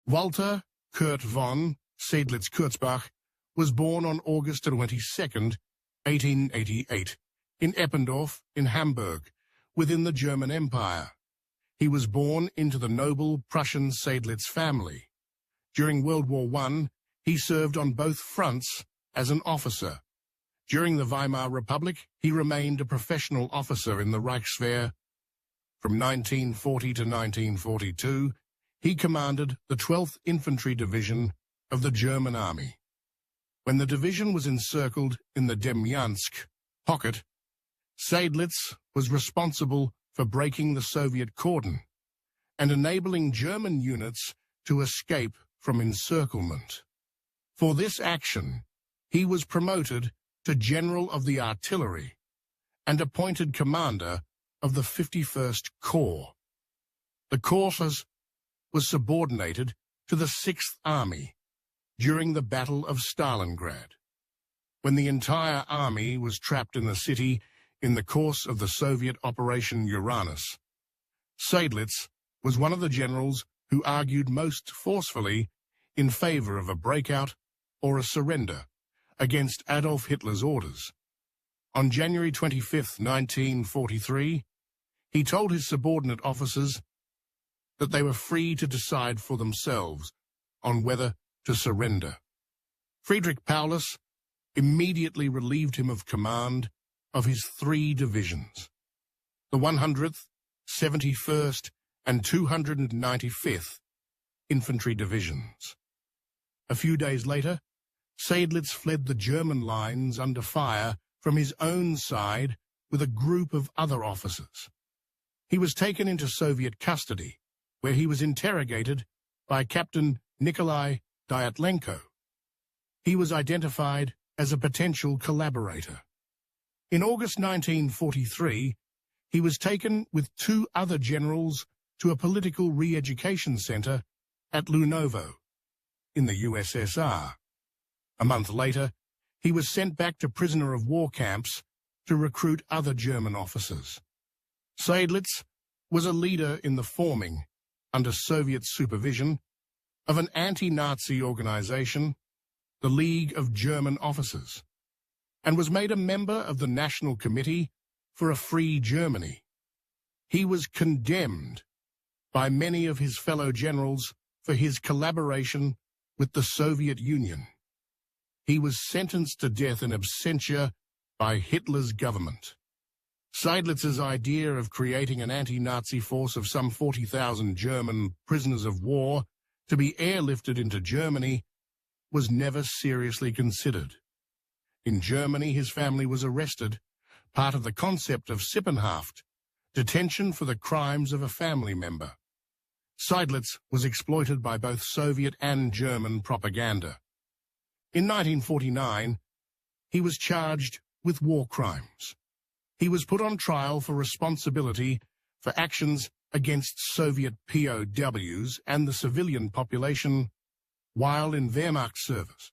Walther Kurt von Seydlitz-Kurzbach was born on August 22, 1888, in Eppendorf in Hamburg, within the German Empire. He was born into the noble Prussian Seydlitz family. During World War I, he served on both fronts as an officer. During the Weimar Republic, he remained a professional officer in the Reichswehr. From 1940 to 1942, he commanded the 12th Infantry Division of the German Army. When the division was encircled in the Demyansk pocket, Seydlitz was responsible for breaking the Soviet cordon and enabling German units to escape from encirclement. For this action, he was promoted to General of the Artillery and appointed commander of the 51st Corps. The corps was subordinated to the 6th Army during the Battle of Stalingrad. When the entire army was trapped in the city in the course of the Soviet Operation Uranus, Seydlitz was one of the generals who argued most forcefully in favor of a breakout or a surrender against Adolf Hitler's orders. On January 25, 1943, he told his subordinate officers that they were free to decide for themselves on whether to surrender. Friedrich Paulus immediately relieved him of command of his 3 divisions, the 100th, 71st, and 295th Infantry Divisions. A few days later, Seydlitz fled the German lines under fire from his own side with a group of other officers. He was taken into Soviet custody, where he was interrogated by Captain Nikolai Dyatlenko. He was identified as a potential collaborator. In August 1943, he was taken with 2 other generals to a political re-education center at Lunovo in the USSR. A month later, he was sent back to prisoner of war camps to recruit other German officers. Seydlitz was a leader in the forming, under Soviet supervision, of an anti-Nazi organization, the League of German Officers, and was made a member of the National Committee for a Free Germany. He was condemned by many of his fellow generals for his collaboration with the Soviet Union. He was sentenced to death in absentia by Hitler's government. Seydlitz's idea of creating an anti-Nazi force of some 40,000 German prisoners of war to be airlifted into Germany was never seriously considered. In Germany, his family was arrested, part of the concept of Sippenhaft, detention for the crimes of a family member. Seydlitz was exploited by both Soviet and German propaganda. In 1949, he was charged with war crimes. He was put on trial for responsibility for actions against Soviet POWs and the civilian population while in Wehrmacht service.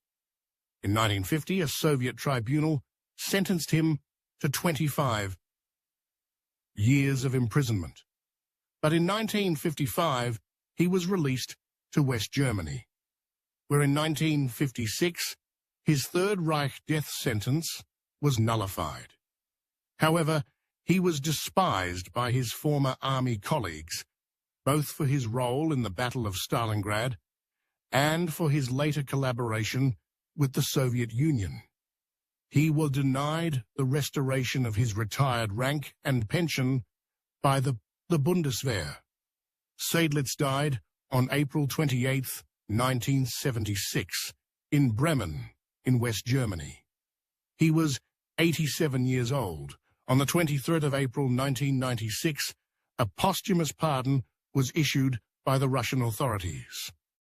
In 1950, a Soviet tribunal sentenced him to 25 years of imprisonment. But in 1955, he was released to West Germany, where in 1956, his Third Reich death sentence was nullified. However, he was despised by his former army colleagues, both for his role in the Battle of Stalingrad and for his later collaboration with the Soviet Union. He was denied the restoration of his retired rank and pension by the Bundeswehr. Seydlitz died on April 28, 1976, in Bremen, in West Germany. He was 87 years old. On the 23rd of April 1996, a posthumous pardon was issued by the Russian authorities.